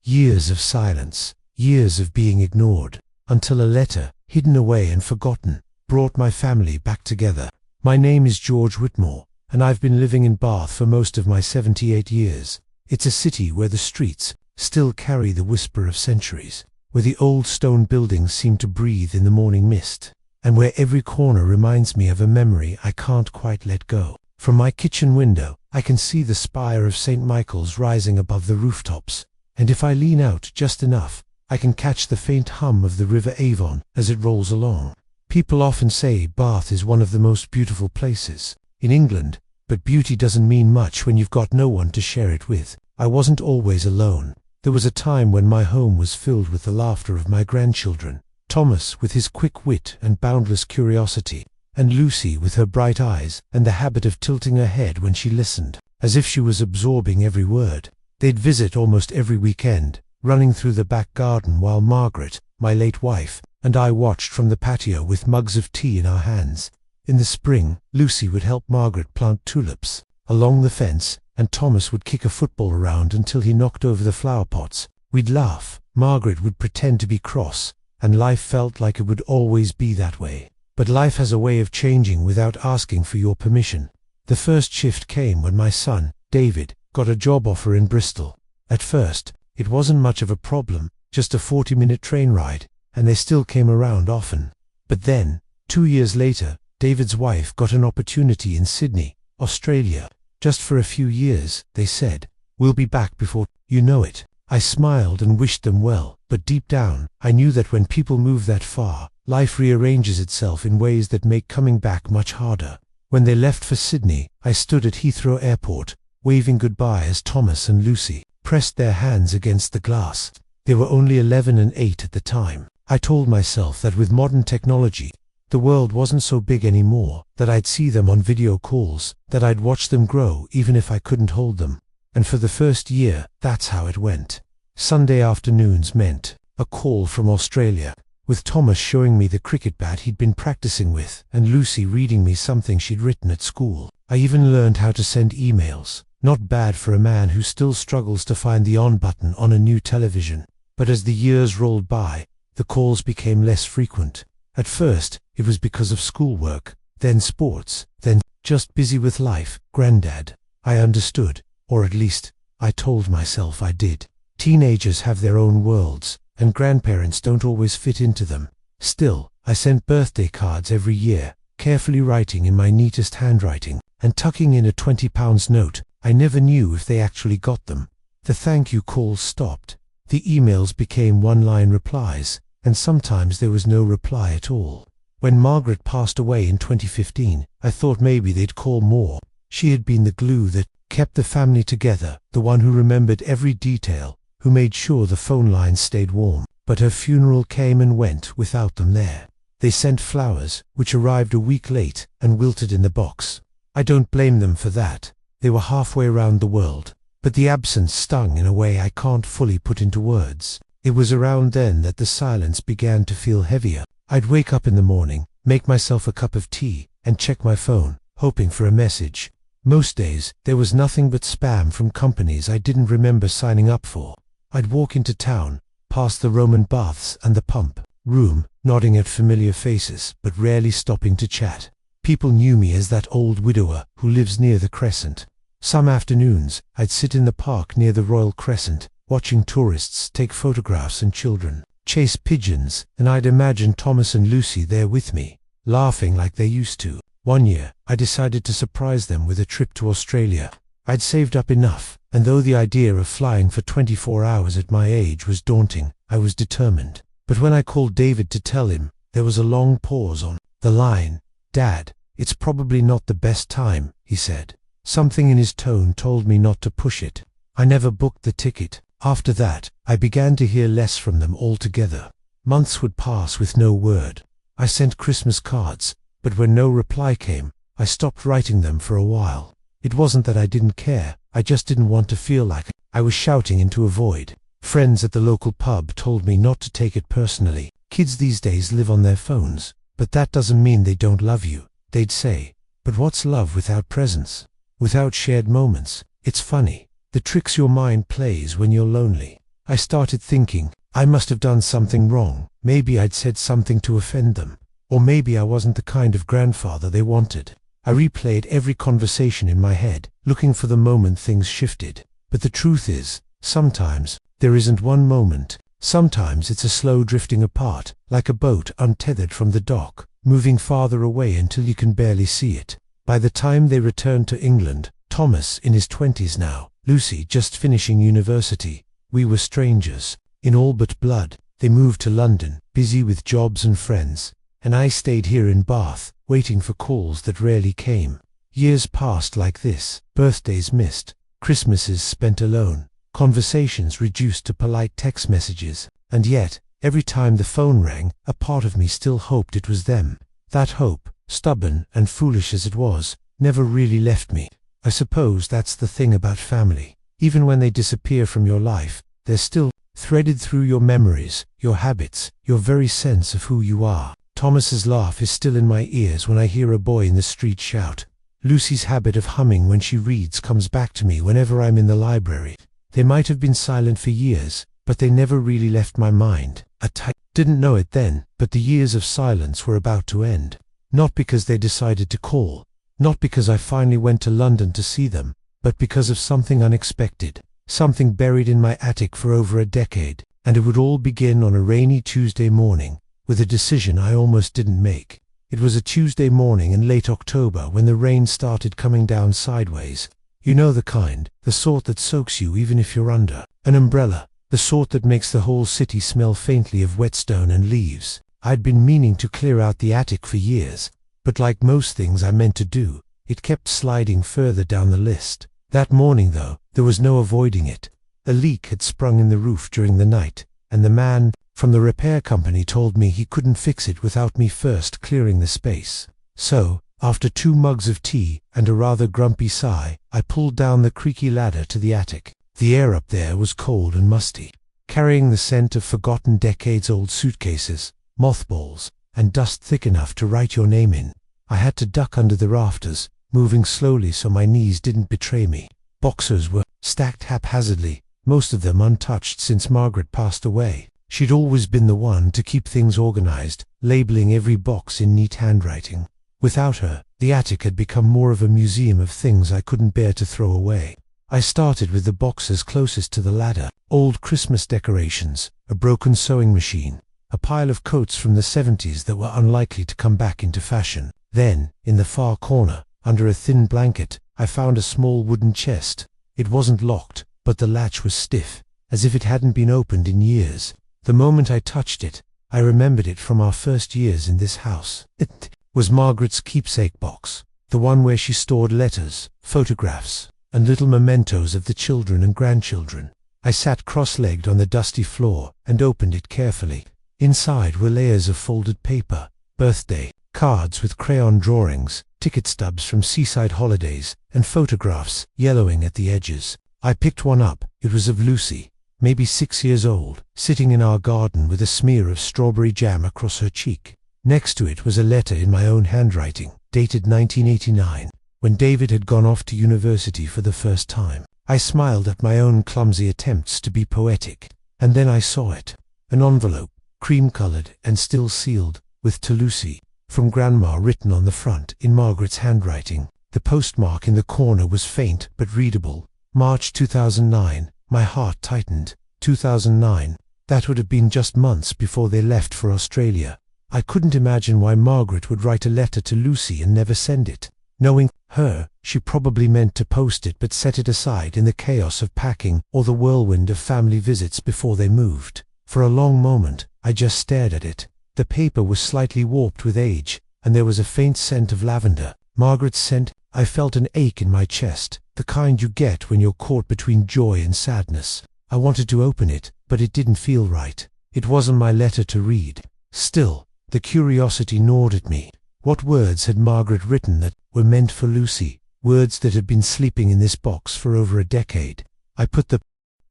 Years of silence, years of being ignored, until a letter, hidden away and forgotten, brought my family back together. My name is George Whitmore, and I've been living in Bath for most of my 78 years. It's a city where the streets still carry the whisper of centuries, where the old stone buildings seem to breathe in the morning mist, and where every corner reminds me of a memory I can't quite let go. From my kitchen window, I can see the spire of St. Michael's rising above the rooftops, and if I lean out just enough, I can catch the faint hum of the River Avon as it rolls along. People often say Bath is one of the most beautiful places in England, but beauty doesn't mean much when you've got no one to share it with. I wasn't always alone. There was a time when my home was filled with the laughter of my grandchildren, Thomas with his quick wit and boundless curiosity, and Lucy with her bright eyes and the habit of tilting her head when she listened, as if she was absorbing every word. They'd visit almost every weekend, running through the back garden while Margaret, my late wife, and I watched from the patio with mugs of tea in our hands. In the spring, Lucy would help Margaret plant tulips along the fence, and Thomas would kick a football around until he knocked over the flower pots. We'd laugh, Margaret would pretend to be cross, and life felt like it would always be that way. But life has a way of changing without asking for your permission. The first shift came when my son, David, got a job offer in Bristol. At first, it wasn't much of a problem, just a 40-minute train ride, and they still came around often. But then, 2 years later, David's wife got an opportunity in Sydney, Australia. Just for a few years, they said. We'll be back before you know it. I smiled and wished them well, but deep down, I knew that when people move that far, life rearranges itself in ways that make coming back much harder. When they left for Sydney, I stood at Heathrow Airport, waving goodbye as Thomas and Lucy pressed their hands against the glass. They were only 11 and 8 at the time. I told myself that with modern technology, the world wasn't so big anymore, that I'd see them on video calls, that I'd watch them grow even if I couldn't hold them. And for the first year, that's how it went. Sunday afternoons meant a call from Australia, with Thomas showing me the cricket bat he'd been practicing with, and Lucy reading me something she'd written at school. I even learned how to send emails. Not bad for a man who still struggles to find the on button on a new television. But as the years rolled by, the calls became less frequent. At first, it was because of schoolwork, then sports, then just busy with life. Granddad. I understood, or at least, I told myself I did. Teenagers have their own worlds, and grandparents don't always fit into them. Still, I sent birthday cards every year, carefully writing in my neatest handwriting, and tucking in a £20 note. I never knew if they actually got them. The thank you calls stopped. The emails became one-line replies, and sometimes there was no reply at all. When Margaret passed away in 2015, I thought maybe they'd call more. She had been the glue that kept the family together, the one who remembered every detail, who made sure the phone lines stayed warm. But her funeral came and went without them there. They sent flowers, which arrived a week late and wilted in the box. I don't blame them for that. They were halfway around the world. But the absence stung in a way I can't fully put into words. It was around then that the silence began to feel heavier. I'd wake up in the morning, make myself a cup of tea, and check my phone, hoping for a message. Most days, there was nothing but spam from companies I didn't remember signing up for. I'd walk into town, past the Roman baths and the pump room, nodding at familiar faces, but rarely stopping to chat. People knew me as that old widower who lives near the Crescent. Some afternoons, I'd sit in the park near the Royal Crescent, watching tourists take photographs and children chase pigeons, and I'd imagine Thomas and Lucy there with me, laughing like they used to. One year, I decided to surprise them with a trip to Australia. I'd saved up enough, and though the idea of flying for 24 hours at my age was daunting, I was determined. But when I called David to tell him, there was a long pause on the line. "Dad, it's probably not the best time," he said. Something in his tone told me not to push it. I never booked the ticket. After that, I began to hear less from them altogether. Months would pass with no word. I sent Christmas cards, but when no reply came, I stopped writing them for a while. It wasn't that I didn't care, I just didn't want to feel like I was shouting into a void. Friends at the local pub told me not to take it personally. Kids these days live on their phones, but that doesn't mean they don't love you, they'd say. But what's love without presence? Without shared moments? It's funny, the tricks your mind plays when you're lonely. I started thinking, I must have done something wrong. Maybe I'd said something to offend them. Or maybe I wasn't the kind of grandfather they wanted. I replayed every conversation in my head, looking for the moment things shifted. But the truth is, sometimes there isn't one moment. Sometimes it's a slow drifting apart, like a boat untethered from the dock, moving farther away until you can barely see it. By the time they returned to England, Thomas in his 20s now, Lucy just finishing university, we were strangers, in all but blood. They moved to London, busy with jobs and friends, and I stayed here in Bath, waiting for calls that rarely came. Years passed like this, birthdays missed, Christmases spent alone, conversations reduced to polite text messages, and yet, every time the phone rang, a part of me still hoped it was them. That hope, stubborn and foolish as it was, never really left me. I suppose that's the thing about family. Even when they disappear from your life, they're still threaded through your memories, your habits, your very sense of who you are. Thomas's laugh is still in my ears when I hear a boy in the street shout. Lucy's habit of humming when she reads comes back to me whenever I'm in the library. They might have been silent for years, but they never really left my mind. I didn't know it then, but the years of silence were about to end. Not because they decided to call, not because I finally went to London to see them, but because of something unexpected, something buried in my attic for over a decade. And it would all begin on a rainy Tuesday morning, with a decision I almost didn't make. It was a Tuesday morning in late October when the rain started coming down sideways. You know the kind, the sort that soaks you even if you're under an umbrella, the sort that makes the whole city smell faintly of whetstone and leaves. I'd been meaning to clear out the attic for years, but like most things I meant to do, it kept sliding further down the list. That morning though, there was no avoiding it. A leak had sprung in the roof during the night, and the man from the repair company told me he couldn't fix it without me first clearing the space. So, after 2 mugs of tea and a rather grumpy sigh, I pulled down the creaky ladder to the attic. The air up there was cold and musty, carrying the scent of forgotten decades-old suitcases, mothballs, and dust thick enough to write your name in. I had to duck under the rafters, moving slowly so my knees didn't betray me. Boxes were stacked haphazardly, most of them untouched since Margaret passed away. She'd always been the one to keep things organized, labeling every box in neat handwriting. Without her, the attic had become more of a museum of things I couldn't bear to throw away. I started with the boxes closest to the ladder: old Christmas decorations, a broken sewing machine, a pile of coats from the 70s that were unlikely to come back into fashion. Then, in the far corner, under a thin blanket, I found a small wooden chest. It wasn't locked, but the latch was stiff, as if it hadn't been opened in years. The moment I touched it, I remembered it from our first years in this house. It was Margaret's keepsake box, the one where she stored letters, photographs, and little mementos of the children and grandchildren. I sat cross-legged on the dusty floor and opened it carefully. Inside were layers of folded paper, birthday cards with crayon drawings, ticket stubs from seaside holidays, and photographs yellowing at the edges. I picked one up. It was of Lucy, maybe 6 years old, sitting in our garden with a smear of strawberry jam across her cheek. Next to it was a letter in my own handwriting, dated 1989, when David had gone off to university for the first time. I smiled at my own clumsy attempts to be poetic, and then I saw it. An envelope, cream-colored and still sealed, with "To Lucy, from Grandma" written on the front in Margaret's handwriting. The postmark in the corner was faint but readable. March 2009. My heart tightened. 2009. That would have been just months before they left for Australia. I couldn't imagine why Margaret would write a letter to Lucy and never send it. Knowing her, she probably meant to post it but set it aside in the chaos of packing or the whirlwind of family visits before they moved. For a long moment, I just stared at it. The paper was slightly warped with age, and there was a faint scent of lavender. Margaret's scent. I felt an ache in my chest, the kind you get when you're caught between joy and sadness. I wanted to open it, but it didn't feel right. It wasn't my letter to read. Still, the curiosity gnawed at me. What words had Margaret written that were meant for Lucy? Words that had been sleeping in this box for over a decade. I put the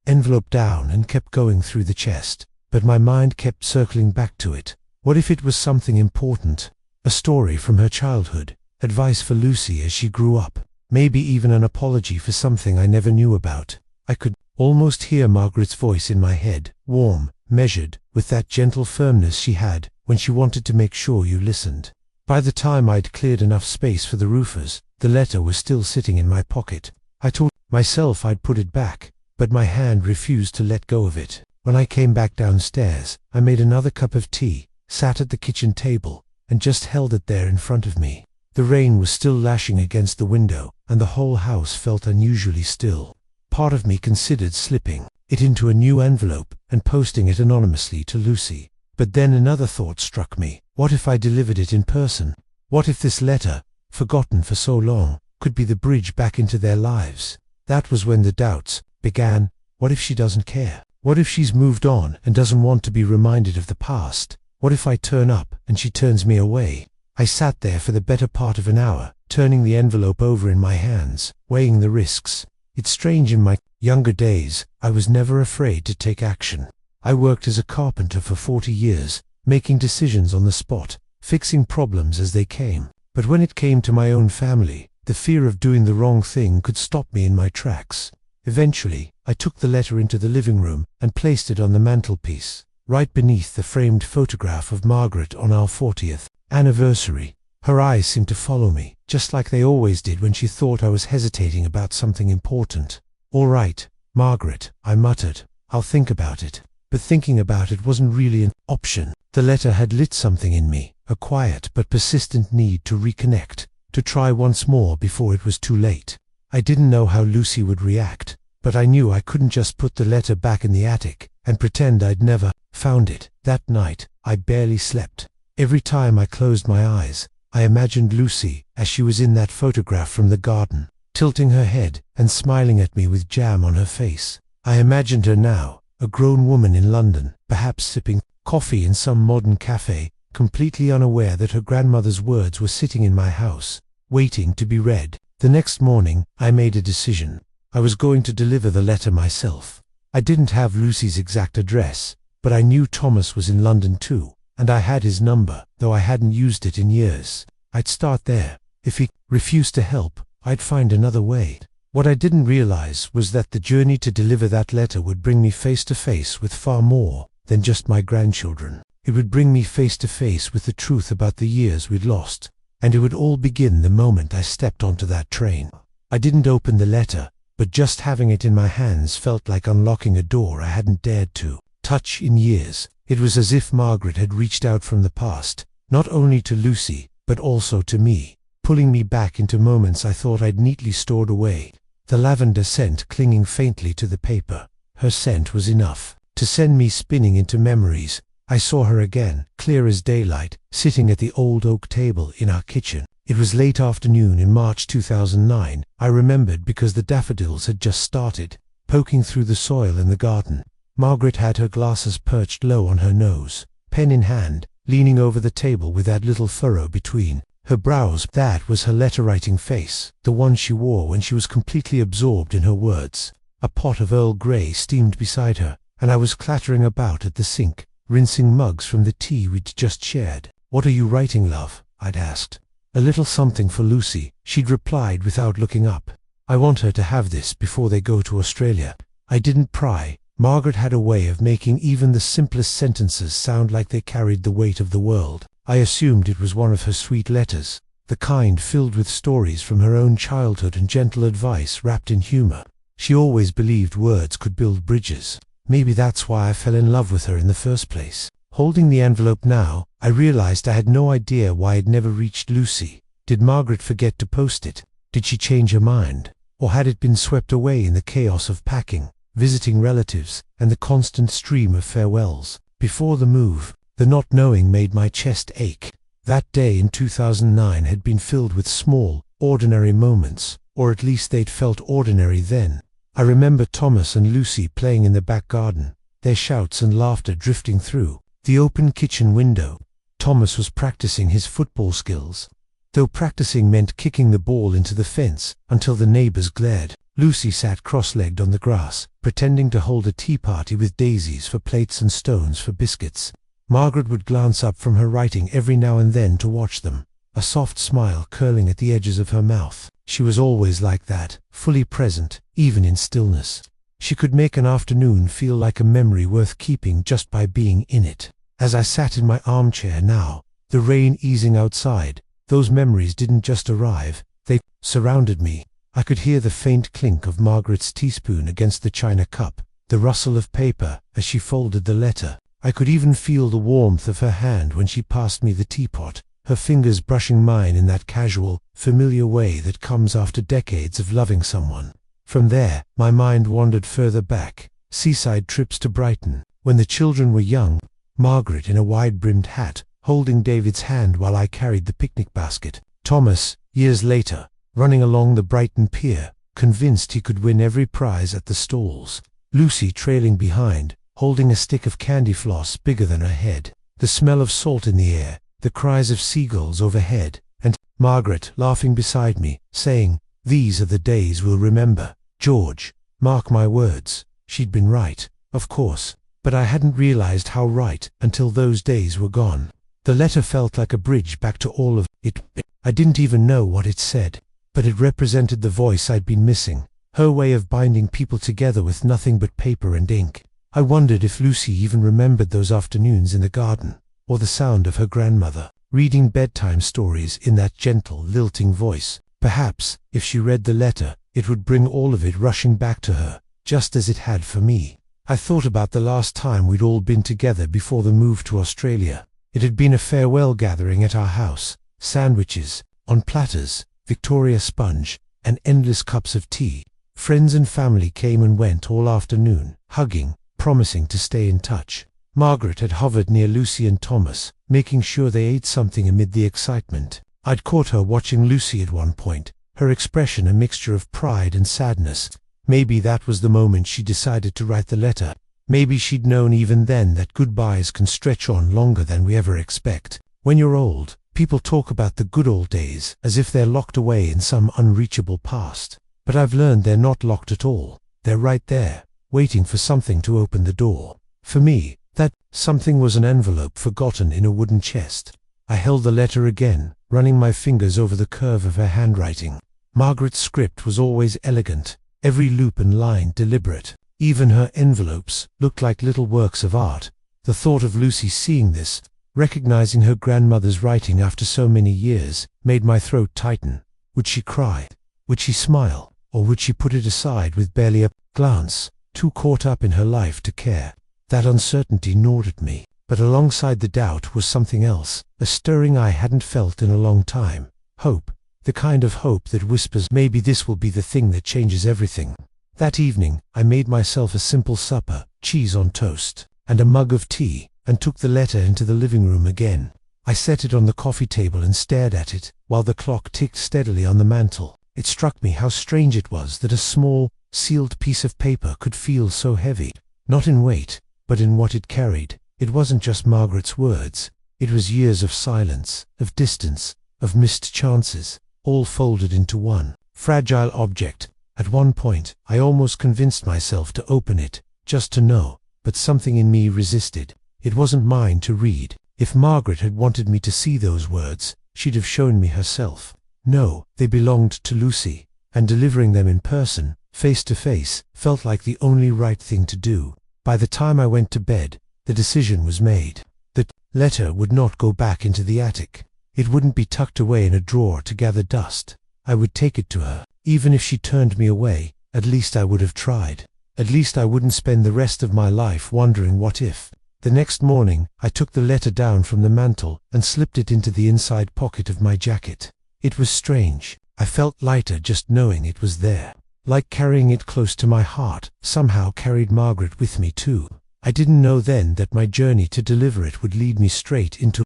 envelope down and kept going through the chest, but my mind kept circling back to it. What if it was something important? A story from her childhood, advice for Lucy as she grew up, maybe even an apology for something I never knew about. I could almost hear Margaret's voice in my head, warm, measured, with that gentle firmness she had when she wanted to make sure you listened. By the time I'd cleared enough space for the roofers, the letter was still sitting in my pocket. I told myself I'd put it back, but my hand refused to let go of it. When I came back downstairs, I made another cup of tea, sat at the kitchen table, and just held it there in front of me. The rain was still lashing against the window, and the whole house felt unusually still. Part of me considered slipping it into a new envelope and posting it anonymously to Lucy. But then another thought struck me. What if I delivered it in person? What if this letter, forgotten for so long, could be the bridge back into their lives? That was when the doubts began. What if she doesn't care? What if she's moved on and doesn't want to be reminded of the past? What if I turn up and she turns me away? I sat there for the better part of an hour, turning the envelope over in my hands, weighing the risks. It's strange, in my younger days, I was never afraid to take action. I worked as a carpenter for 40 years, making decisions on the spot, fixing problems as they came. But when it came to my own family, the fear of doing the wrong thing could stop me in my tracks. Eventually, I took the letter into the living room and placed it on the mantelpiece, right beneath the framed photograph of Margaret on our 40th anniversary. Her eyes seemed to follow me, just like they always did when she thought I was hesitating about something important. "All right, Margaret," I muttered. "I'll think about it." But thinking about it wasn't really an option. The letter had lit something in me, a quiet but persistent need to reconnect, to try once more before it was too late. I didn't know how Lucy would react, but I knew I couldn't just put the letter back in the attic and pretend I'd never found it. That night, I barely slept. Every time I closed my eyes, I imagined Lucy as she was in that photograph from the garden, tilting her head and smiling at me with jam on her face. I imagined her now, a grown woman in London, perhaps sipping coffee in some modern cafe, completely unaware that her grandmother's words were sitting in my house, waiting to be read. The next morning, I made a decision. I was going to deliver the letter myself. I didn't have Lucy's exact address, but I knew Thomas was in London too, and I had his number, though I hadn't used it in years. I'd start there. If he refused to help, I'd find another way. What I didn't realize was that the journey to deliver that letter would bring me face to face with far more than just my grandchildren. It would bring me face to face with the truth about the years we'd lost, and it would all begin the moment I stepped onto that train. I didn't open the letter, but just having it in my hands felt like unlocking a door I hadn't dared to touch in years. It was as if Margaret had reached out from the past, not only to Lucy, but also to me, pulling me back into moments I thought I'd neatly stored away. The lavender scent clinging faintly to the paper, her scent was enough to send me spinning into memories. I saw her again, clear as daylight, sitting at the old oak table in our kitchen. It was late afternoon in March 2009, I remembered because the daffodils had just started, poking through the soil in the garden. Margaret had her glasses perched low on her nose, pen in hand, leaning over the table with that little furrow between her brows. That was her letter-writing face, the one she wore when she was completely absorbed in her words. A pot of Earl Grey steamed beside her, and I was clattering about at the sink, rinsing mugs from the tea we'd just shared. "What are you writing, love?" I'd asked. "A little something for Lucy," she'd replied without looking up. "I want her to have this before they go to Australia." I didn't pry. Margaret had a way of making even the simplest sentences sound like they carried the weight of the world. I assumed it was one of her sweet letters, the kind filled with stories from her own childhood and gentle advice wrapped in humor. She always believed words could build bridges. Maybe that's why I fell in love with her in the first place. Holding the envelope now, I realized I had no idea why it never reached Lucy. Did Margaret forget to post it? Did she change her mind? Or had it been swept away in the chaos of packing, visiting relatives, and the constant stream of farewells? Before the move, the not knowing made my chest ache. That day in 2009 had been filled with small, ordinary moments, or at least they'd felt ordinary then. I remember Thomas and Lucy playing in the back garden, their shouts and laughter drifting through the open kitchen window. Thomas was practicing his football skills, though practicing meant kicking the ball into the fence until the neighbors glared. Lucy sat cross-legged on the grass, pretending to hold a tea party with daisies for plates and stones for biscuits. Margaret would glance up from her writing every now and then to watch them, a soft smile curling at the edges of her mouth. She was always like that, fully present, even in stillness. She could make an afternoon feel like a memory worth keeping just by being in it. As I sat in my armchair now, the rain easing outside, those memories didn't just arrive, they surrounded me. I could hear the faint clink of Margaret's teaspoon against the china cup, the rustle of paper as she folded the letter. I could even feel the warmth of her hand when she passed me the teapot, her fingers brushing mine in that casual, familiar way that comes after decades of loving someone. From there, my mind wandered further back, seaside trips to Brighton, when the children were young, Margaret in a wide-brimmed hat, holding David's hand while I carried the picnic basket. Thomas, years later, running along the Brighton pier, convinced he could win every prize at the stalls. Lucy trailing behind, holding a stick of candy floss bigger than her head. The smell of salt in the air, the cries of seagulls overhead, and Margaret laughing beside me, saying, "These are the days we'll remember. George, mark my words." She'd been right, of course, but I hadn't realized how right until those days were gone. The letter felt like a bridge back to all of it. I didn't even know what it said, but it represented the voice I'd been missing, her way of binding people together with nothing but paper and ink. I wondered if Lucy even remembered those afternoons in the garden, or the sound of her grandmother, reading bedtime stories in that gentle, lilting voice. Perhaps, if she read the letter, it would bring all of it rushing back to her, just as it had for me. I thought about the last time we'd all been together before the move to Australia. It had been a farewell gathering at our house, sandwiches, on platters, Victoria sponge, and endless cups of tea. Friends and family came and went all afternoon, hugging, promising to stay in touch. Margaret had hovered near Lucy and Thomas, making sure they ate something amid the excitement. I'd caught her watching Lucy at one point, her expression a mixture of pride and sadness. Maybe that was the moment she decided to write the letter. Maybe she'd known even then that goodbyes can stretch on longer than we ever expect. When you're old, people talk about the good old days as if they're locked away in some unreachable past. But I've learned they're not locked at all. They're right there, waiting for something to open the door. For me, that something was an envelope forgotten in a wooden chest. I held the letter again, running my fingers over the curve of her handwriting. Margaret's script was always elegant, every loop and line deliberate. Even her envelopes looked like little works of art. The thought of Lucy seeing this, recognizing her grandmother's writing after so many years, made my throat tighten. Would she cry? Would she smile? Or would she put it aside with barely a glance, too caught up in her life to care? That uncertainty gnawed at me, but alongside the doubt was something else, a stirring I hadn't felt in a long time. Hope, the kind of hope that whispers, maybe this will be the thing that changes everything. That evening, I made myself a simple supper, cheese on toast, and a mug of tea, and took the letter into the living room again. I set it on the coffee table and stared at it, while the clock ticked steadily on the mantel. It struck me how strange it was that a small, sealed piece of paper could feel so heavy, not in weight, but in what it carried. It wasn't just Margaret's words, it was years of silence, of distance, of missed chances, all folded into one fragile object. At one point, I almost convinced myself to open it, just to know, but something in me resisted. It wasn't mine to read. If Margaret had wanted me to see those words, she'd have shown me herself. No, they belonged to Lucy, and delivering them in person, face to face, felt like the only right thing to do. By the time I went to bed, the decision was made. The letter would not go back into the attic. It wouldn't be tucked away in a drawer to gather dust. I would take it to her. Even if she turned me away, at least I would have tried. At least I wouldn't spend the rest of my life wondering what if. The next morning, I took the letter down from the mantel and slipped it into the inside pocket of my jacket. It was strange. I felt lighter just knowing it was there. Like carrying it close to my heart, somehow carried Margaret with me too. I didn't know then that my journey to deliver it would lead me straight into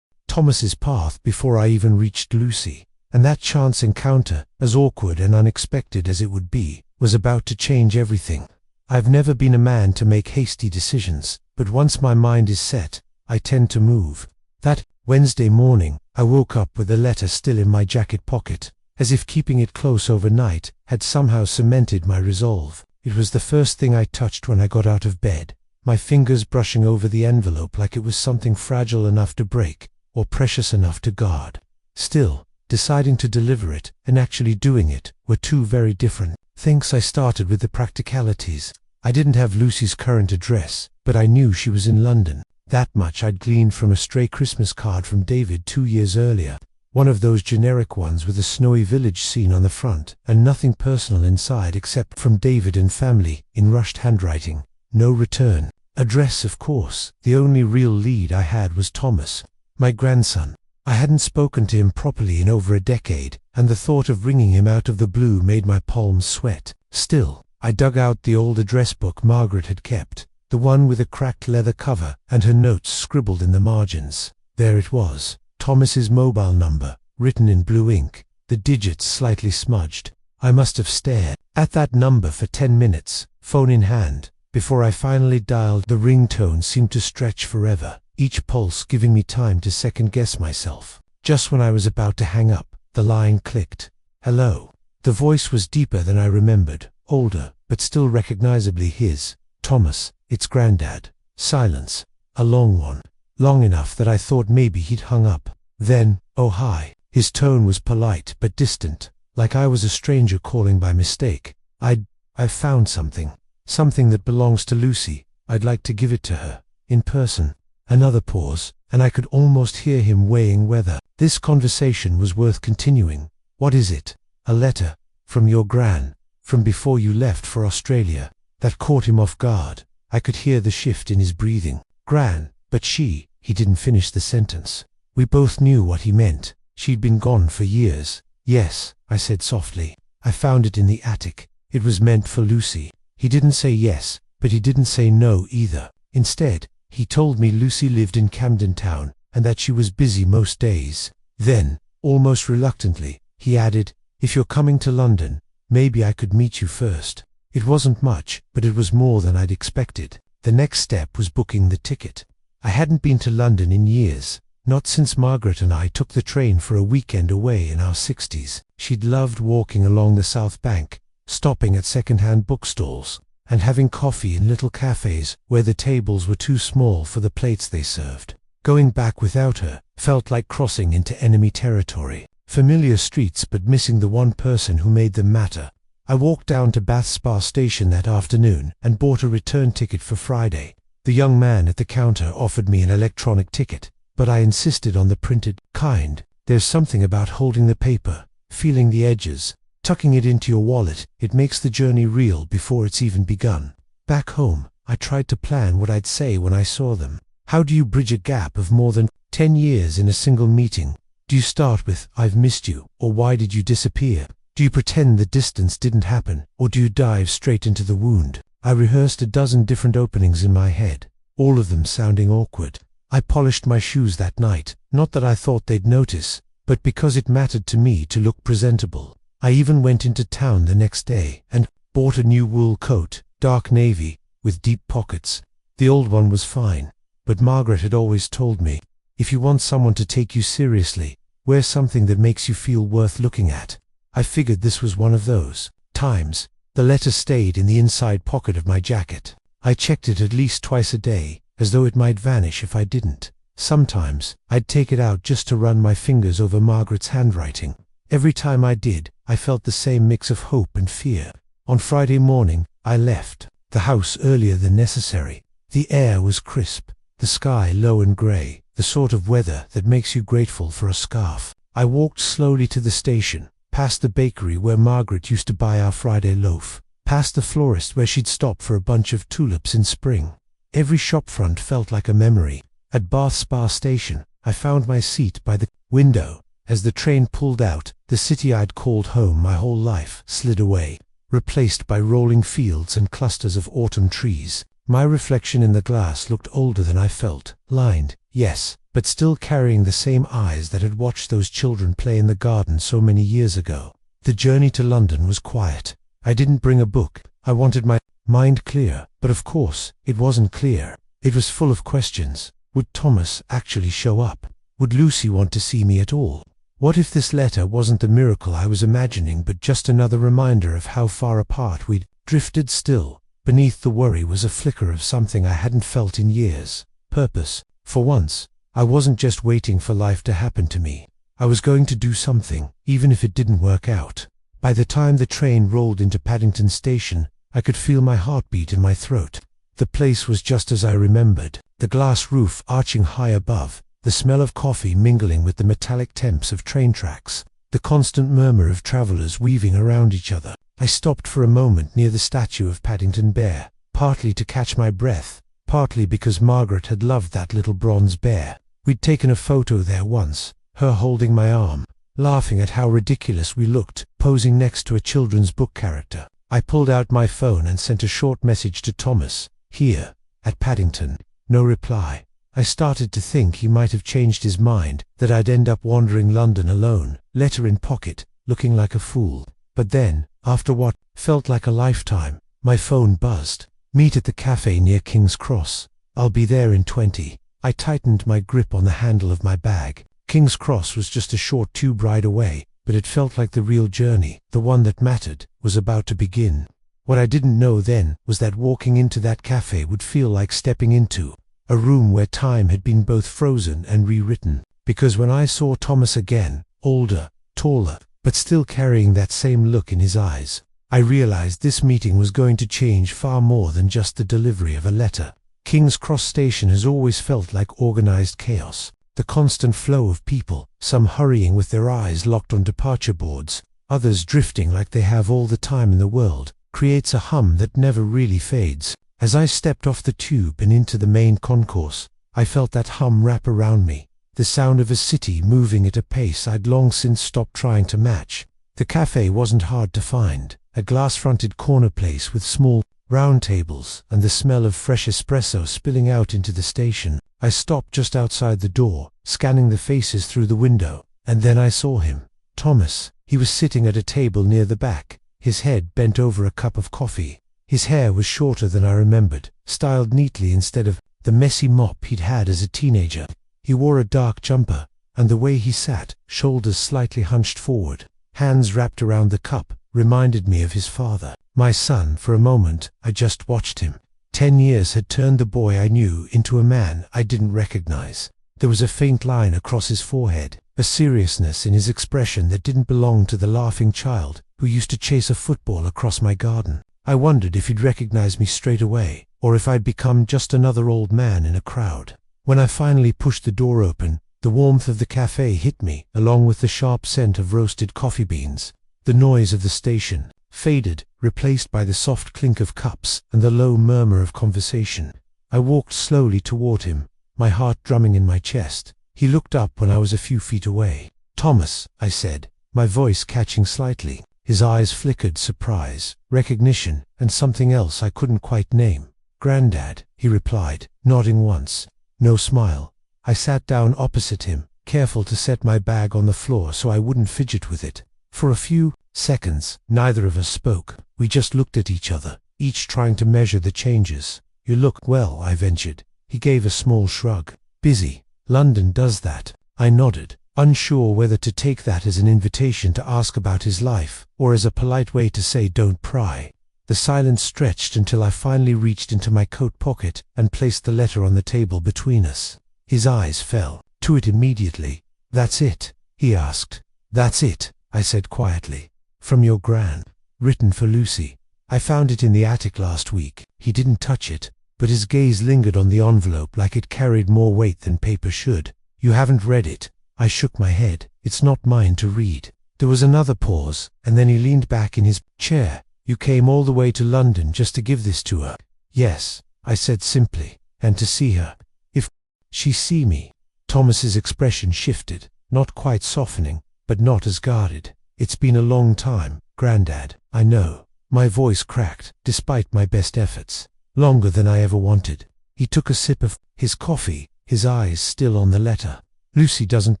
Thomas's path before I even reached Lucy. And that chance encounter, as awkward and unexpected as it would be, was about to change everything. I've never been a man to make hasty decisions, but once my mind is set, I tend to move. That Wednesday morning, I woke up with the letter still in my jacket pocket, as if keeping it close overnight had somehow cemented my resolve. It was the first thing I touched when I got out of bed, my fingers brushing over the envelope like it was something fragile enough to break, or precious enough to guard. Still, deciding to deliver it and actually doing it were two very different things. I started with the practicalities. I didn't have Lucy's current address, but I knew she was in London. That much I'd gleaned from a stray Christmas card from David 2 years earlier. One of those generic ones with a snowy village scene on the front, and nothing personal inside except "from David and family" in rushed handwriting. No return address, of course. The only real lead I had was Thomas, my grandson. I hadn't spoken to him properly in over a decade, and the thought of ringing him out of the blue made my palms sweat. Still, I dug out the old address book Margaret had kept, the one with a cracked leather cover and her notes scribbled in the margins. There it was, Thomas's mobile number, written in blue ink, the digits slightly smudged. I must have stared at that number for 10 minutes, phone in hand, before I finally dialed. The ringtone seemed to stretch forever, each pulse giving me time to second-guess myself. Just when I was about to hang up, the line clicked. Hello. The voice was deeper than I remembered, older, but still recognizably his. Thomas, it's Grandad. Silence. A long one. Long enough that I thought maybe he'd hung up. Then, oh hi. His tone was polite but distant, like I was a stranger calling by mistake. I've found something. Something that belongs to Lucy. I'd like to give it to her. In person. Another pause, and I could almost hear him weighing whether this conversation was worth continuing. What is it? A letter. From your gran. From before you left for Australia. That caught him off guard. I could hear the shift in his breathing. Gran, but he didn't finish the sentence. We both knew what he meant. She'd been gone for years. Yes, I said softly. I found it in the attic. It was meant for Lucy. He didn't say yes, but he didn't say no either. Instead, he told me Lucy lived in Camden Town, and that she was busy most days. Then, almost reluctantly, he added, if you're coming to London, maybe I could meet you first. It wasn't much, but it was more than I'd expected. The next step was booking the ticket. I hadn't been to London in years, not since Margaret and I took the train for a weekend away in our 60s. She'd loved walking along the South Bank, stopping at second-hand bookstalls, and having coffee in little cafes where the tables were too small for the plates they served. Going back without her felt like crossing into enemy territory. Familiar streets but missing the one person who made them matter. I walked down to Bath Spa Station that afternoon and bought a return ticket for Friday. The young man at the counter offered me an electronic ticket, but I insisted on the printed kind. There's something about holding the paper, feeling the edges, tucking it into your wallet. It makes the journey real before it's even begun. Back home, I tried to plan what I'd say when I saw them. How do you bridge a gap of more than 10 years in a single meeting? Do you start with, I've missed you, or why did you disappear? Do you pretend the distance didn't happen, or do you dive straight into the wound? I rehearsed a dozen different openings in my head, all of them sounding awkward. I polished my shoes that night, not that I thought they'd notice, but because it mattered to me to look presentable. I even went into town the next day and bought a new wool coat, dark navy, with deep pockets. The old one was fine, but Margaret had always told me, if you want someone to take you seriously, wear something that makes you feel worth looking at. I figured this was one of those times. The letter stayed in the inside pocket of my jacket. I checked it at least twice a day, as though it might vanish if I didn't. Sometimes, I'd take it out just to run my fingers over Margaret's handwriting. Every time I did, I felt the same mix of hope and fear. On Friday morning, I left the house earlier than necessary. The air was crisp, the sky low and grey, the sort of weather that makes you grateful for a scarf. I walked slowly to the station, past the bakery where Margaret used to buy our Friday loaf, past the florist where she'd stop for a bunch of tulips in spring. Every shopfront felt like a memory. At Bath Spa Station, I found my seat by the window. As the train pulled out, the city I'd called home my whole life slid away, replaced by rolling fields and clusters of autumn trees. My reflection in the glass looked older than I felt, lined, yes, but still carrying the same eyes that had watched those children play in the garden so many years ago. The journey to London was quiet. I didn't bring a book. I wanted my mind clear, but of course, it wasn't clear. It was full of questions. Would Thomas actually show up? Would Lucy want to see me at all? What if this letter wasn't the miracle I was imagining, but just another reminder of how far apart we'd drifted? Still, beneath the worry was a flicker of something I hadn't felt in years. Purpose. For once, I wasn't just waiting for life to happen to me. I was going to do something, even if it didn't work out. By the time the train rolled into Paddington Station, I could feel my heartbeat in my throat. The place was just as I remembered, the glass roof arching high above, the smell of coffee mingling with the metallic temps of train tracks, the constant murmur of travelers weaving around each other. I stopped for a moment near the statue of Paddington Bear, partly to catch my breath, partly because Margaret had loved that little bronze bear. We'd taken a photo there once, her holding my arm, laughing at how ridiculous we looked, posing next to a children's book character. I pulled out my phone and sent a short message to Thomas, here, at Paddington. No reply. I started to think he might have changed his mind, that I'd end up wandering London alone, letter in pocket, looking like a fool. But then, after what felt like a lifetime, my phone buzzed. Meet at the cafe near King's Cross. I'll be there in 20. I tightened my grip on the handle of my bag. King's Cross was just a short tube ride away, but it felt like the real journey, the one that mattered, was about to begin. What I didn't know then was that walking into that cafe would feel like stepping into a room where time had been both frozen and rewritten. Because when I saw Thomas again, older, taller, but still carrying that same look in his eyes, I realized this meeting was going to change far more than just the delivery of a letter. King's Cross Station has always felt like organized chaos. The constant flow of people, some hurrying with their eyes locked on departure boards, others drifting like they have all the time in the world, creates a hum that never really fades. As I stepped off the tube and into the main concourse, I felt that hum wrap around me, the sound of a city moving at a pace I'd long since stopped trying to match. The cafe wasn't hard to find, a glass-fronted corner place with small, round tables and the smell of fresh espresso spilling out into the station. I stopped just outside the door, scanning the faces through the window, and then I saw him. Thomas. He was sitting at a table near the back, his head bent over a cup of coffee. His hair was shorter than I remembered, styled neatly instead of the messy mop he'd had as a teenager. He wore a dark jumper, and the way he sat, shoulders slightly hunched forward, hands wrapped around the cup, reminded me of his father. My son. For a moment, I just watched him. 10 years had turned the boy I knew into a man I didn't recognize. There was a faint line across his forehead, a seriousness in his expression that didn't belong to the laughing child who used to chase a football across my garden. I wondered if he'd recognize me straight away, or if I'd become just another old man in a crowd. When I finally pushed the door open, the warmth of the cafe hit me, along with the sharp scent of roasted coffee beans. The noise of the station faded, replaced by the soft clink of cups and the low murmur of conversation. I walked slowly toward him, my heart drumming in my chest. He looked up when I was a few feet away. "Thomas," I said, my voice catching slightly. His eyes flickered surprise, recognition, and something else I couldn't quite name. "Granddad," he replied, nodding once. No smile. I sat down opposite him, careful to set my bag on the floor so I wouldn't fidget with it. For a few seconds, neither of us spoke. We just looked at each other, each trying to measure the changes. "You look well," I ventured. He gave a small shrug. "Busy. London does that." I nodded, unsure whether to take that as an invitation to ask about his life, or as a polite way to say don't pry. The silence stretched until I finally reached into my coat pocket and placed the letter on the table between us. His eyes fell to it immediately. "That's it?" he asked. "That's it," I said quietly. "From your gran. Written for Lucy. I found it in the attic last week." He didn't touch it, but his gaze lingered on the envelope like it carried more weight than paper should. "You haven't read it?" I shook my head. "It's not mine to read." There was another pause, and then he leaned back in his chair. "You came all the way to London just to give this to her?" "Yes," I said simply, "and to see her. If she see me." Thomas's expression shifted, not quite softening, but not as guarded. "It's been a long time, Grandad, I know." My voice cracked, despite my best efforts. "Longer than I ever wanted." He took a sip of his coffee, his eyes still on the letter. "Lucy doesn't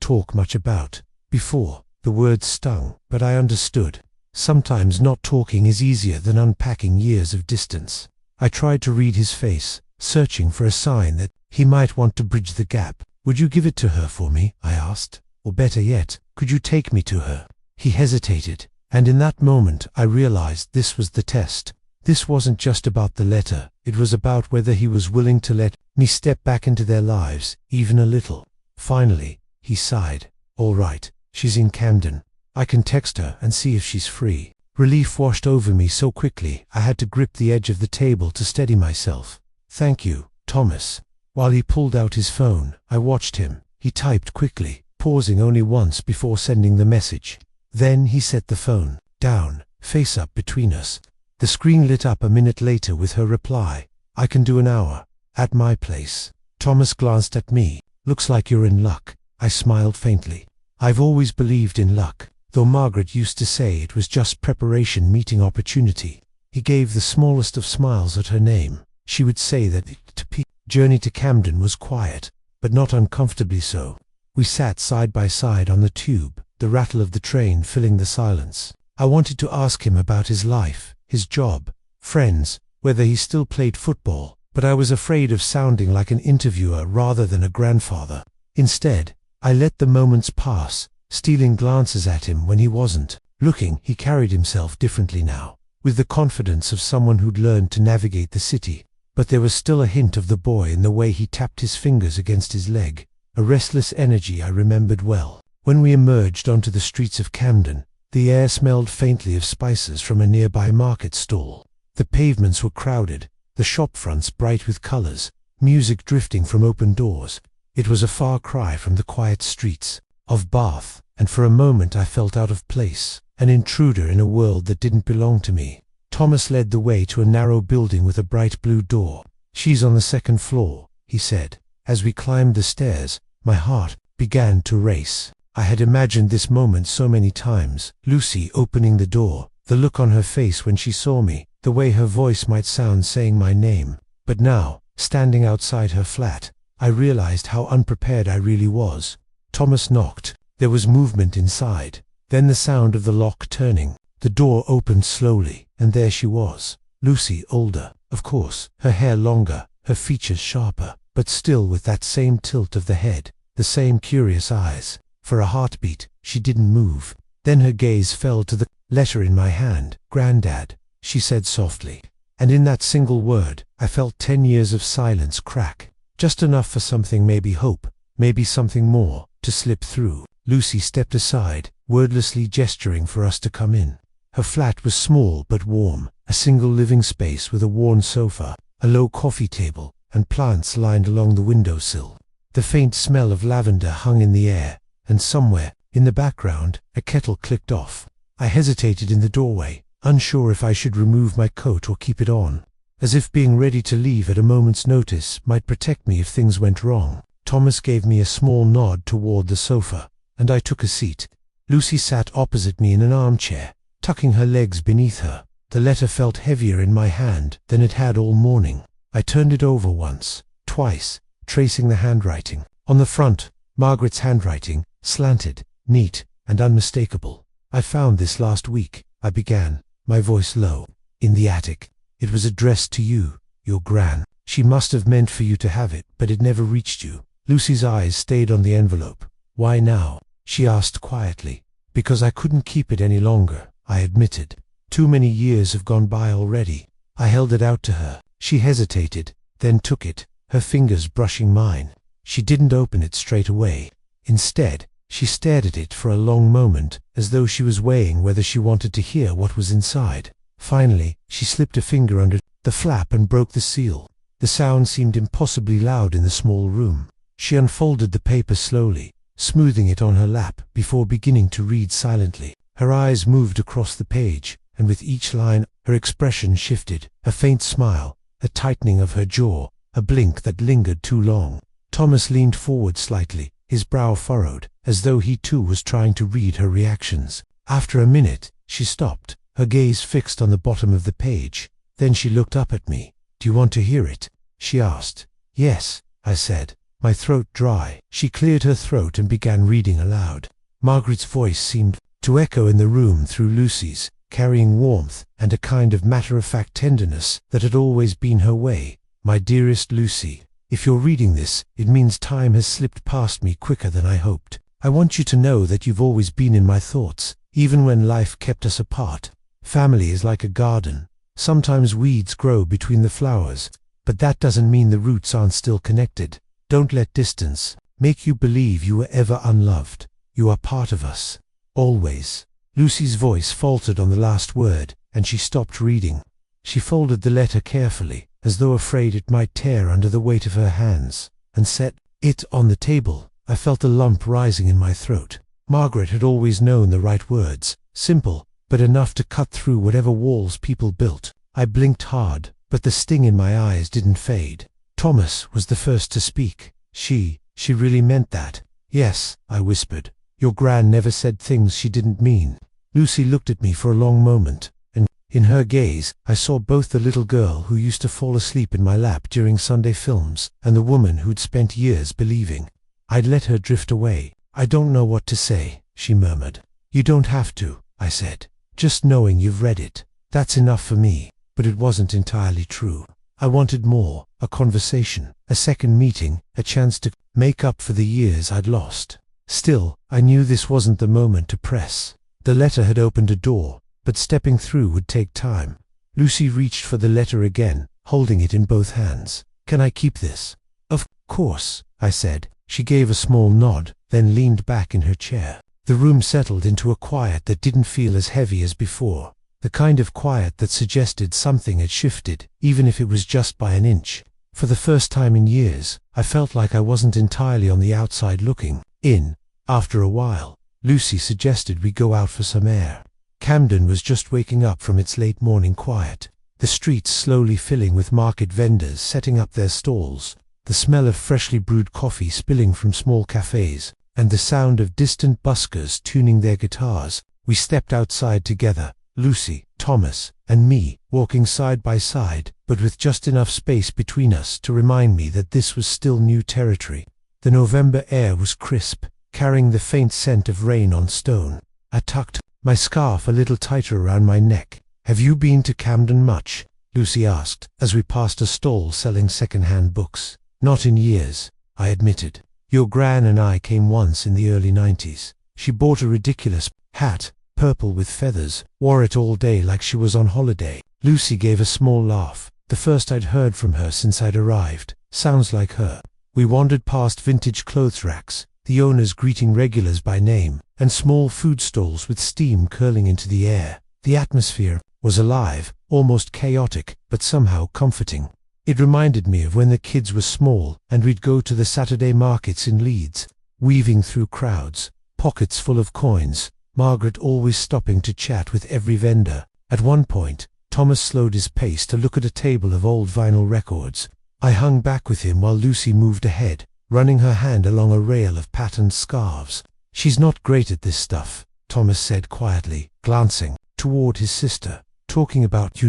talk much about before." The words stung, but I understood. Sometimes not talking is easier than unpacking years of distance. I tried to read his face, searching for a sign that he might want to bridge the gap. "Would you give it to her for me?" I asked. "Or better yet, could you take me to her?" He hesitated, and in that moment I realized this was the test. This wasn't just about the letter, it was about whether he was willing to let me step back into their lives, even a little. Finally, he sighed. "All right, she's in Camden. I can text her and see if she's free." Relief washed over me so quickly I had to grip the edge of the table to steady myself. "Thank you, Thomas." While he pulled out his phone, I watched him. He typed quickly, pausing only once before sending the message. Then he set the phone down, face up between us. The screen lit up a minute later with her reply. "I can do an hour. At my place." Thomas glanced at me. "Looks like you're in luck." I smiled faintly. I've always believed in luck, though Margaret used to say it was just preparation meeting opportunity. He gave the smallest of smiles at her name. She would say that the journey to Camden was quiet, but not uncomfortably so. We sat side by side on the tube, the rattle of the train filling the silence. I wanted to ask him about his life, his job, friends, whether he still played football, but I was afraid of sounding like an interviewer rather than a grandfather. Instead, I let the moments pass, stealing glances at him when he wasn't looking. He carried himself differently now, with the confidence of someone who'd learned to navigate the city. But there was still a hint of the boy in the way he tapped his fingers against his leg, a restless energy I remembered well. When we emerged onto the streets of Camden, the air smelled faintly of spices from a nearby market stall. The pavements were crowded, the shop fronts bright with colors, music drifting from open doors. It was a far cry from the quiet streets of Bath, and for a moment I felt out of place, an intruder in a world that didn't belong to me. Thomas led the way to a narrow building with a bright blue door. "She's on the second floor," he said. As we climbed the stairs, my heart began to race. I had imagined this moment so many times. Lucy opening the door, the look on her face when she saw me, the way her voice might sound saying my name. But now, standing outside her flat, I realized how unprepared I really was. Thomas knocked. There was movement inside. Then the sound of the lock turning. The door opened slowly, and there she was. Lucy, older, of course, her hair longer, her features sharper, but still with that same tilt of the head, the same curious eyes. For a heartbeat, she didn't move. Then her gaze fell to the letter in my hand. "Granddad," she said softly. And in that single word, I felt 10 years of silence crack. Just enough for something, maybe hope, maybe something more, to slip through. Lucy stepped aside, wordlessly gesturing for us to come in. Her flat was small but warm, a single living space with a worn sofa, a low coffee table, and plants lined along the windowsill. The faint smell of lavender hung in the air, and somewhere, in the background, a kettle clicked off. I hesitated in the doorway, unsure if I should remove my coat or keep it on, as if being ready to leave at a moment's notice might protect me if things went wrong. Thomas gave me a small nod toward the sofa, and I took a seat. Lucy sat opposite me in an armchair, tucking her legs beneath her. The letter felt heavier in my hand than it had all morning. I turned it over once, twice, tracing the handwriting. On the front, Margaret's handwriting, slanted, neat, and unmistakable. "I found this last week," I began, my voice low. "In the attic. It was addressed to you, your Gran. She must have meant for you to have it, but it never reached you." Lucy's eyes stayed on the envelope. "Why now?" she asked quietly. "Because I couldn't keep it any longer," I admitted. "Too many years have gone by already." I held it out to her. She hesitated, then took it, her fingers brushing mine. She didn't open it straight away. Instead, she stared at it for a long moment, as though she was weighing whether she wanted to hear what was inside. Finally, she slipped a finger under the flap and broke the seal. The sound seemed impossibly loud in the small room. She unfolded the paper slowly, smoothing it on her lap before beginning to read silently. Her eyes moved across the page, and with each line, her expression shifted, a faint smile, a tightening of her jaw, a blink that lingered too long. Thomas leaned forward slightly, his brow furrowed, as though he too was trying to read her reactions. After a minute, she stopped, her gaze fixed on the bottom of the page. Then she looked up at me. "Do you want to hear it?" she asked. "Yes," I said, my throat dry. She cleared her throat and began reading aloud. Margaret's voice seemed to echo in the room through Lucy's, carrying warmth and a kind of matter-of-fact tenderness that had always been her way. "My dearest Lucy, if you're reading this, it means time has slipped past me quicker than I hoped. I want you to know that you've always been in my thoughts, even when life kept us apart. Family is like a garden. Sometimes weeds grow between the flowers, but that doesn't mean the roots aren't still connected. Don't let distance make you believe you were ever unloved. You are part of us. Always." Lucy's voice faltered on the last word, and she stopped reading. She folded the letter carefully, as though afraid it might tear under the weight of her hands, and set it on the table. I felt a lump rising in my throat. Margaret had always known the right words, simple, but enough to cut through whatever walls people built. I blinked hard, but the sting in my eyes didn't fade. Thomas was the first to speak. She really meant that. Yes, I whispered. Your Gran never said things she didn't mean. Lucy looked at me for a long moment, and in her gaze I saw both the little girl who used to fall asleep in my lap during Sunday films and the woman who'd spent years believing. I'd let her drift away. I don't know what to say, she murmured. You don't have to, I said. Just knowing you've read it, that's enough for me. But it wasn't entirely true. I wanted more, a conversation, a second meeting, a chance to make up for the years I'd lost. Still, I knew this wasn't the moment to press. The letter had opened a door, but stepping through would take time. Lucy reached for the letter again, holding it in both hands. Can I keep this? Of course, I said. She gave a small nod, then leaned back in her chair. The room settled into a quiet that didn't feel as heavy as before. The kind of quiet that suggested something had shifted, even if it was just by an inch. For the first time in years, I felt like I wasn't entirely on the outside looking in. After a while, Lucy suggested we go out for some air. Camden was just waking up from its late morning quiet, the streets slowly filling with market vendors setting up their stalls, the smell of freshly brewed coffee spilling from small cafes, and the sound of distant buskers tuning their guitars. We stepped outside together, Lucy, Thomas, and me, walking side by side, but with just enough space between us to remind me that this was still new territory. The November air was crisp, carrying the faint scent of rain on stone. I tucked my scarf a little tighter around my neck. Have you been to Camden much? Lucy asked, as we passed a stall selling second-hand books. Not in years, I admitted. Your Gran and I came once in the early 90s. She bought a ridiculous hat, purple with feathers, wore it all day like she was on holiday. Lucy gave a small laugh, the first I'd heard from her since I'd arrived. Sounds like her. We wandered past vintage clothes racks, the owners greeting regulars by name, and small food stalls with steam curling into the air. The atmosphere was alive, almost chaotic, but somehow comforting. It reminded me of when the kids were small and we'd go to the Saturday markets in Leeds, weaving through crowds, pockets full of coins, Margaret always stopping to chat with every vendor. At one point, Thomas slowed his pace to look at a table of old vinyl records. I hung back with him while Lucy moved ahead, running her hand along a rail of patterned scarves. She's not great at this stuff, Thomas said quietly, glancing toward his sister, talking about,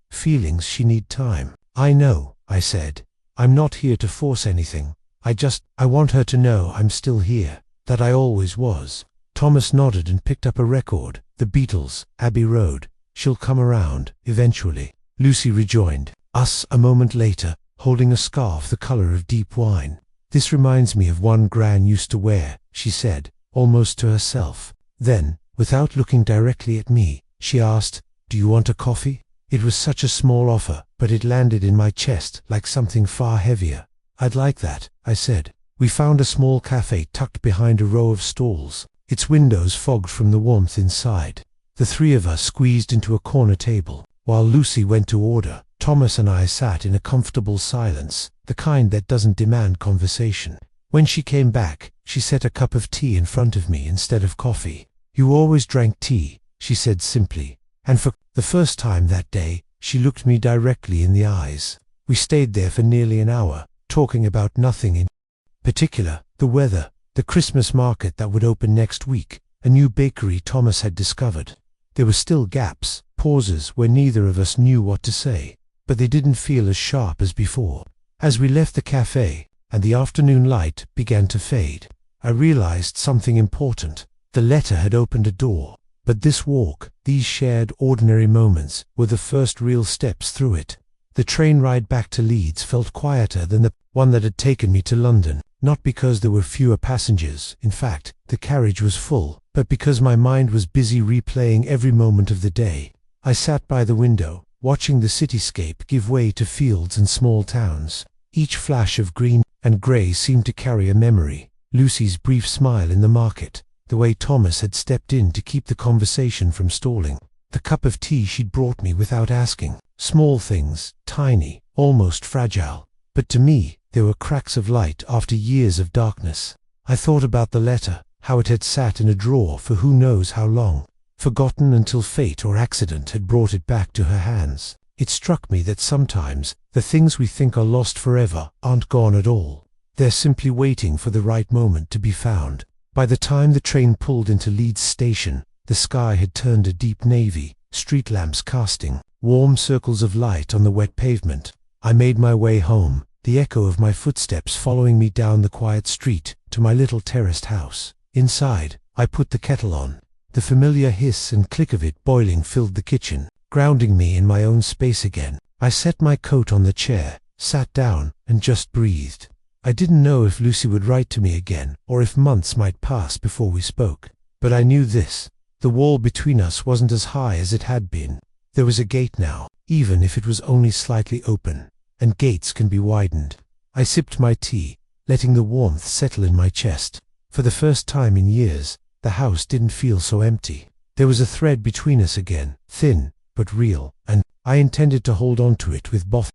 feelings she need time. I know, I said. I'm not here to force anything. I want her to know I'm still here, that I always was. Thomas nodded and picked up a record, The Beatles, Abbey Road. She'll come around, eventually. Lucy rejoined us a moment later, holding a scarf the color of deep wine. This reminds me of one Gran used to wear, she said, almost to herself. Then, without looking directly at me, she asked, do you want a coffee? It was such a small offer, but it landed in my chest like something far heavier. I'd like that, I said. We found a small cafe tucked behind a row of stalls, its windows fogged from the warmth inside. The three of us squeezed into a corner table. While Lucy went to order, Thomas and I sat in a comfortable silence, the kind that doesn't demand conversation. When she came back, she set a cup of tea in front of me instead of coffee. You always drank tea, she said simply, and for the first time that day, she looked me directly in the eyes. We stayed there for nearly an hour, talking about nothing in particular, the weather, the Christmas market that would open next week, a new bakery Thomas had discovered. There were still gaps, pauses where neither of us knew what to say, but they didn't feel as sharp as before. As we left the cafe, and the afternoon light began to fade, I realized something important. The letter had opened a door, but this walk, these shared ordinary moments, were the first real steps through it. The train ride back to Leeds felt quieter than the one that had taken me to London, not because there were fewer passengers, in fact, the carriage was full, but because my mind was busy replaying every moment of the day. I sat by the window, watching the cityscape give way to fields and small towns. Each flash of green and grey seemed to carry a memory. Lucy's brief smile in the market, the way Thomas had stepped in to keep the conversation from stalling, the cup of tea she'd brought me without asking. Small things, tiny, almost fragile, but to me, they were cracks of light after years of darkness. I thought about the letter, how it had sat in a drawer for who knows how long, forgotten until fate or accident had brought it back to her hands. It struck me that sometimes the things we think are lost forever aren't gone at all. They're simply waiting for the right moment to be found. By the time the train pulled into Leeds station, the sky had turned a deep navy, street lamps casting warm circles of light on the wet pavement. I made my way home, the echo of my footsteps following me down the quiet street to my little terraced house. Inside, I put the kettle on. The familiar hiss and click of it boiling filled the kitchen, grounding me in my own space again. I set my coat on the chair, sat down, and just breathed. I didn't know if Lucy would write to me again, or if months might pass before we spoke. But I knew this: the wall between us wasn't as high as it had been. There was a gate now, even if it was only slightly open, and gates can be widened. I sipped my tea, letting the warmth settle in my chest. For the first time in years, the house didn't feel so empty. There was a thread between us again, thin, but real, and I intended to hold on to it with both